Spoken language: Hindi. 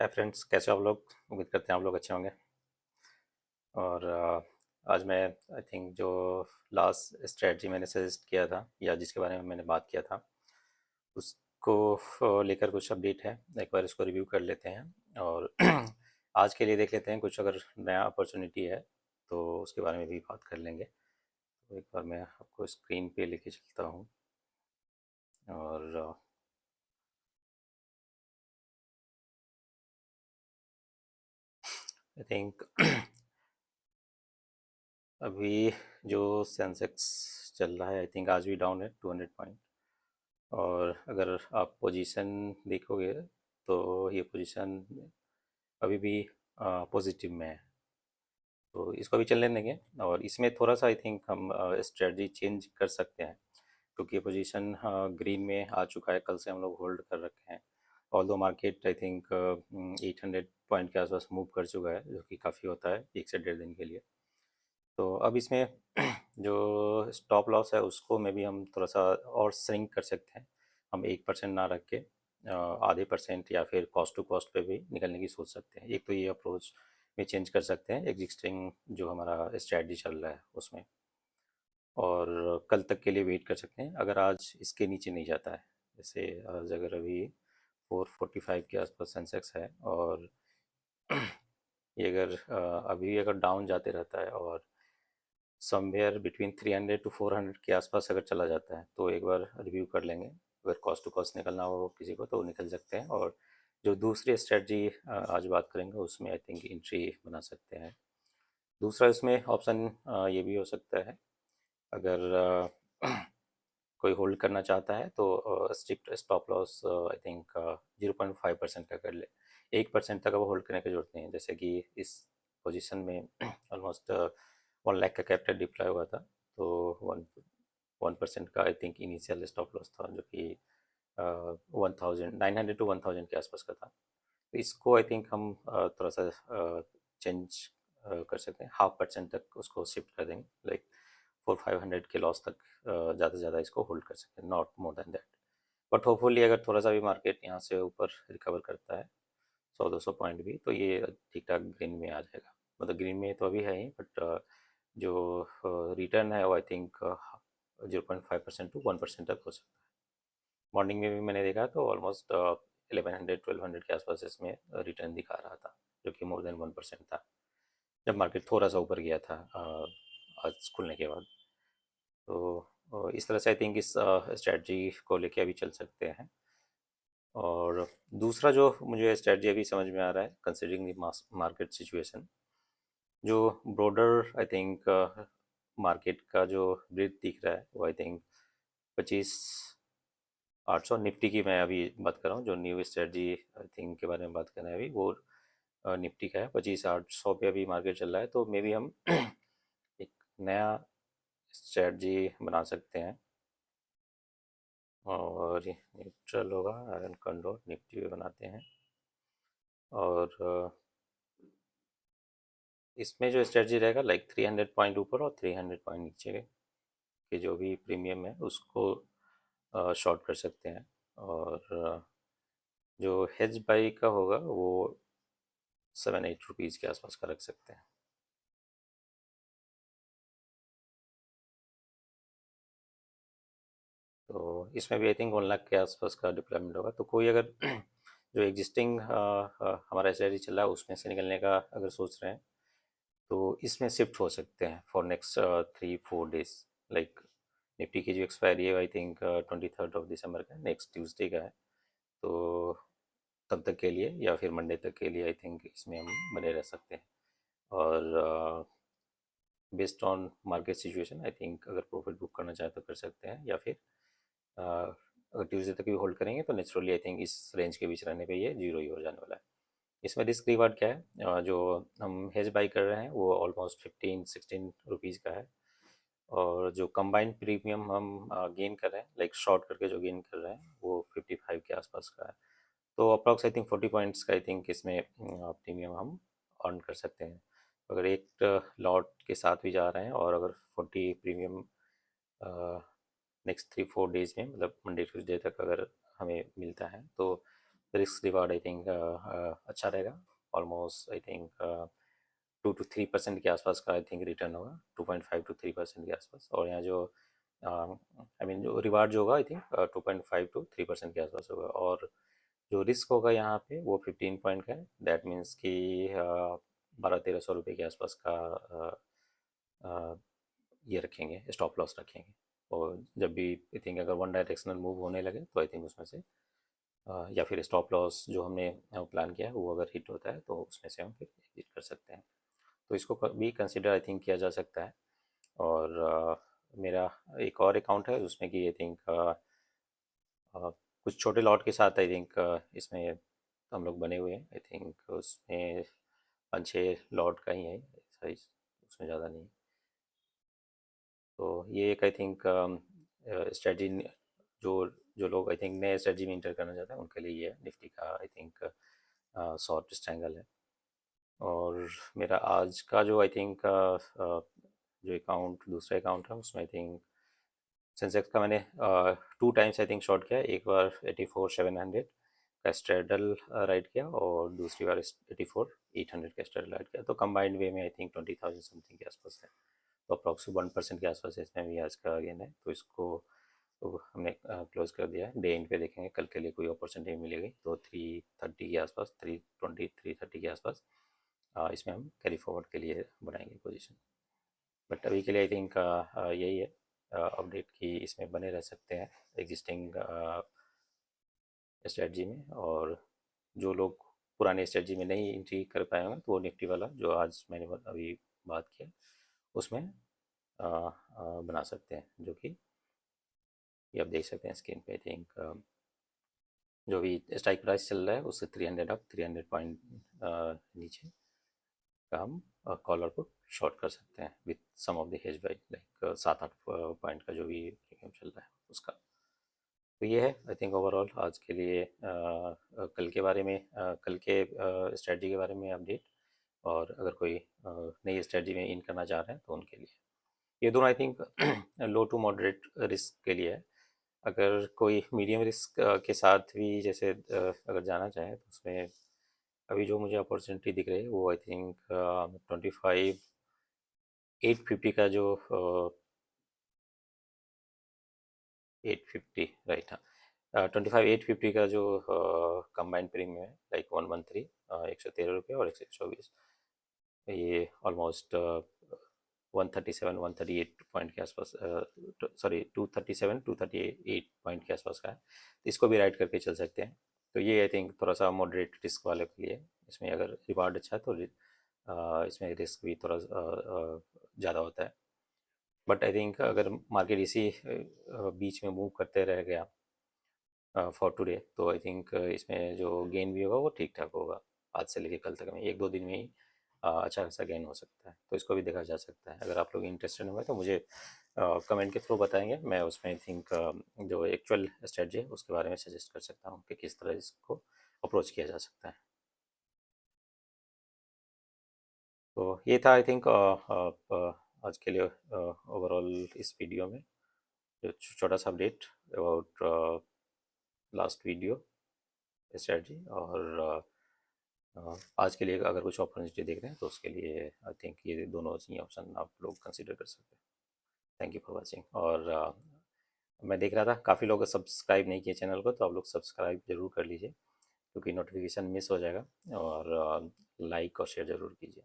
हाय फ्रेंड्स, कैसे हो आप लोग? उम्मीद करते हैं आप लोग अच्छे होंगे। और आज मैं आई थिंक जो लास्ट स्ट्रेटजी मैंने सजेस्ट किया था या जिसके बारे में मैंने बात किया था उसको लेकर कुछ अपडेट है। एक बार इसको रिव्यू कर लेते हैं और आज के लिए देख लेते हैं कुछ अगर नया अपॉर्चुनिटी है तो उसके बारे में भी बात कर लेंगे। तो एक बार मैं आपको स्क्रीन पे लेके चलता हूँ और आई थिंक अभी जो सेंसेक्स चल रहा है आई थिंक आज भी डाउन है 200 पॉइंट। और अगर आप पोजीशन देखोगे तो ये पोजीशन अभी भी पॉजिटिव में है, तो इसको भी चलने देंगे। और इसमें थोड़ा सा आई थिंक हम स्ट्रेटजी चेंज कर सकते हैं क्योंकि ये पोजीशन ग्रीन में आ चुका है। कल से हम लोग होल्ड कर रखे हैं। ऑल दो मार्केट आई थिंक 800 पॉइंट के आसपास मूव कर चुका है, जो कि काफ़ी होता है 1 से 1.5 दिन के लिए। तो अब इसमें जो स्टॉप लॉस है उसको में भी हम थोड़ा सा और श्रिंक कर सकते हैं। हम 1% ना रख के आधे परसेंट या फिर कॉस्ट टू कॉस्ट पे भी निकलने की सोच सकते हैं। एक तो ये अप्रोच में चेंज कर सकते हैं एग्जिस्टिंग जो हमारा स्ट्रेटजी चल रहा है उसमें, और कल तक के लिए वेट कर सकते हैं अगर आज इसके नीचे नहीं जाता है। जैसे आज अगर अभी 445 के आसपास सेंसेक्स है और ये अगर अभी अगर डाउन जाते रहता है और समवेयर बिटवीन 300 टू 400 के आसपास अगर चला जाता है तो एक बार रिव्यू कर लेंगे। अगर कॉस्ट टू कॉस्ट निकलना हो किसी को तो निकल सकते हैं। और जो दूसरी स्ट्रेटजी आज बात करेंगे उसमें आई थिंक एंट्री बना सकते हैं। दूसरा इसमें ऑप्शन ये भी हो सकता है अगर कोई होल्ड करना चाहता है तो strict stop loss I think 0.5% का कर ले। 1% तक अब होल्ड करने की जरूरत नहीं है। जैसे कि इस पोजीशन में ऑलमोस्ट 1 लाख का कैपिटल डिप्लॉय हुआ था, तो 1% का I think initial stop loss था जो कि 1900 टू 1000 के आसपास का था। तो इसको आई थिंक हम थोड़ा सा चेंज कर सकते हैं। 0.5% तक उसको शिफ्ट कर देंगे, लाइक 400-500 के लॉस तक ज़्यादा से ज़्यादा इसको होल्ड कर सकते हैं, not more than that. But hopefully अगर थोड़ा सा भी मार्केट यहाँ से ऊपर रिकवर करता है 100-200 पॉइंट भी, तो ये ठीक ठाक ग्रीन में आ जाएगा। मतलब ग्रीन में तो अभी है ही, बट जो रिटर्न है वो आई थिंक 0.5% टू 1% तक हो सकता है। मॉर्निंग में भी मैंने देखा तो ऑलमोस्ट 1100-1200 के आसपास इसमें रिटर्न दिखा रहा था, जो कि मोर देन 1% था जब मार्केट थोड़ा सा ऊपर गया था आज खुलने के बाद। तो इस तरह से आई थिंक इस स्ट्रेटजी को लेके अभी चल सकते हैं। और दूसरा जो मुझे स्ट्रेटजी अभी समझ में आ रहा है कंसिडरिंग द मार्केट सिचुएशन, जो ब्रॉडर आई थिंक मार्केट का जो ब्रीथ दिख रहा है वो आई थिंक 25,800 निफ्टी की मैं अभी बात कर रहा हूँ। जो न्यू स्ट्रेटजी आई थिंक के बारे में बात कर रहे हैं अभी वो निफ्टी का है। 25,800 पे अभी मार्केट चल रहा है, तो मे बी हम एक नया स्ट्रेटजी बना सकते हैं। और ये न्यूट्रल होगा, आयरन कंडोर निफ्टी भी बनाते हैं। और इसमें जो स्ट्रेटजी रहेगा लाइक 300 पॉइंट ऊपर और 300 पॉइंट नीचे के जो भी प्रीमियम है उसको शॉर्ट कर सकते हैं। और जो हेज बाई का होगा वो 7-8 रुपीज़ के आसपास का रख सकते हैं। तो इसमें भी आई थिंक 1 लाख के आसपास का डिप्लॉयमेंट होगा। तो कोई अगर जो एग्जिस्टिंग हमारा स्ट्रेटजी चल रहा है उसमें से निकलने का अगर सोच रहे हैं तो इसमें शिफ्ट हो सकते हैं for next 3-4 days. Like Nifty की जो एक्सपायरी है आई थिंक 23 दिसंबर का, नेक्स्ट ट्यूसडे का है। तो तब तक के लिए या फिर मंडे तक के लिए आई थिंक इसमें हम बने रह सकते हैं। और based on market situation I think अगर प्रॉफिट बुक करना चाहे तो कर सकते हैं, या फिर अगर ट्यूसडे तक भी होल्ड करेंगे तो नेचुरली आई थिंक इस रेंज के बीच रहने पे ये जीरो ही हो जाने वाला है। इसमें रिस्क रिवार्ड क्या है? जो हम हेज बाई कर रहे हैं वो ऑलमोस्ट 15-16 रुपीज़ का है। और जो कंबाइंड प्रीमियम हम गेन कर रहे हैं, लाइक शॉर्ट करके जो गेन कर रहे हैं वो 55 के आसपास का है। तो अप्रॉक्स आई थिंक 40 पॉइंट्स का आई थिंक इसमें प्रीमियम हम अर्न कर सकते हैं। अगर एक लॉट के साथ भी जा रहे हैं और अगर 40 प्रीमियम नेक्स्ट 3-4 डेज में, मतलब मंडे ट्यूसडे तक अगर हमें मिलता है तो रिस्क रिवार्ड आई थिंक अच्छा रहेगा। ऑलमोस्ट आई थिंक 2 to 3% के आसपास का आई थिंक रिटर्न होगा, 2.5 to 3% के आसपास। और यहाँ जो आई मीन जो रिवार्ड जो होगा आई थिंक 2.5 to 3% के आसपास होगा। और जो रिस्क होगा यहाँ पे वो 15 पॉइंट का है। दैट मीन्स कि 1200-1300 रुपये के आसपास का ये रखेंगे, स्टॉप लॉस रखेंगे। और जब भी आई थिंक अगर वन डायरेक्शनल मूव होने लगे तो आई थिंक उसमें से या फिर स्टॉप लॉस जो हमने प्लान किया है वो अगर हिट होता है तो उसमें से हम फिर एग्जिट कर सकते हैं। तो इसको भी कंसिडर आई थिंक किया जा सकता है। और मेरा एक और अकाउंट है उसमें कि आई थिंक कुछ छोटे लॉट के साथ आई थिंक इसमें हम लोग बने हुए हैं। आई थिंक उसमें 5-6 लॉट का ही है साइज, उसमें ज़्यादा नहीं। तो ये एक आई थिंक स्ट्रेटजी जो जो लोग आई थिंक नए स्ट्रेटजी में इंटर करना चाहते हैं उनके लिए ये निफ्टी का आई थिंक शॉर्ट स्ट्रैंगल है। और मेरा आज का जो आई थिंक जो अकाउंट दूसरा अकाउंट है उसमें आई थिंक सेंसेक्स का मैंने 2 टाइम्स आई थिंक शॉर्ट किया। एक बार 84,700 का स्ट्रेडल राइट किया और दूसरी बार 84,800 का स्ट्रेडल राइट किया। तो कंबाइंड वे में आई थिंक 20,000 समथिंग के आसपास है। तो अप्रॉक्सिमेट 1% के आसपास इसमें भी आज का गेन है। तो इसको तो हमने क्लोज कर दिया है। डे एंड पे देखेंगे कल के लिए कोई अपॉर्चुनिटी मिलेगी तो 330 के आसपास, 320 330 के आसपास इसमें हम कैरी फॉरवर्ड के लिए बनाएंगे पोजीशन। बट अभी के लिए आई थिंक यही है अपडेट कि इसमें बने रह सकते हैं एग्जिस्टिंग स्ट्रेटजी में। और जो लोग पुराने स्ट्रेटजी में नहीं एंट्री कर पाए होंगे तो वो निफ्टी वाला जो आज मैंने अभी बात किया उसमें बना सकते हैं, जो कि ये आप देख सकते हैं स्क्रीन पे। आई थिंक जो भी स्ट्राइक प्राइस चल रहा है उससे 300 अप, 300 पॉइंट नीचे का हम कॉल और पुट शॉर्ट कर सकते हैं with some of the hedge by, like 7-8 point का जो भी प्रीमियम चल रहा है उसका। तो ये है आई थिंक ओवरऑल आज के लिए कल के बारे में कल के स्ट्रेटजी के बारे में अपडेट। और अगर कोई नई स्ट्रेटजी में इन करना चाह रहे हैं तो उनके लिए ये दोनों I think low to moderate risk के लिए है। अगर कोई मीडियम रिस्क के साथ भी जैसे अगर जाना चाहे तो उसमें अभी जो मुझे अपॉर्चुनिटी दिख रही है वो आई थिंक 25,850 का जो 850 राइट, हाँ 25,850 का जो कंबाइंड प्रीमियम है लाइक 113 113 रुपये और 124, ये ऑलमोस्ट 137 138 पॉइंट के आसपास, सॉरी 237 238 पॉइंट के आसपास का है। तो इसको भी राइट करके चल सकते हैं। तो ये आई थिंक थोड़ा सा मॉडरेट रिस्क वाले के लिए। इसमें अगर रिवार्ड अच्छा है तो इसमें रिस्क भी थोड़ा ज़्यादा होता है। बट आई थिंक अगर मार्केट इसी बीच में मूव करते रह गया फॉर टुडे तो आई थिंक इसमें जो गेन भी होगा वो ठीक ठाक होगा। आज से लेके कल तक में 1-2 दिन में ही अच्छा खासा गेन हो सकता है। तो इसको भी देखा जा सकता है। अगर आप लोग इंटरेस्टेड होंगे तो मुझे कमेंट के थ्रू बताएंगे, मैं उसमें आई थिंक जो एक्चुअल स्ट्रेटजी है उसके बारे में सजेस्ट कर सकता हूँ कि किस तरह इसको अप्रोच किया जा सकता है। तो ये था आई थिंक आज के लिए ओवरऑल इस वीडियो में जो छोटा सा update about last video strategy. और आज के लिए अगर कुछ अपॉर्चुनिटी देख रहे हैं तो उसके लिए आई थिंक ये दोनों ही ऑप्शन आप लोग कंसिडर कर सकते हैं। Thank you for watching. और मैं देख रहा था काफ़ी लोग सब्सक्राइब नहीं किए चैनल को, तो आप लोग सब्सक्राइब जरूर कर लीजिए क्योंकि नोटिफिकेशन मिस हो जाएगा। और लाइक और शेयर ज़रूर कीजिए।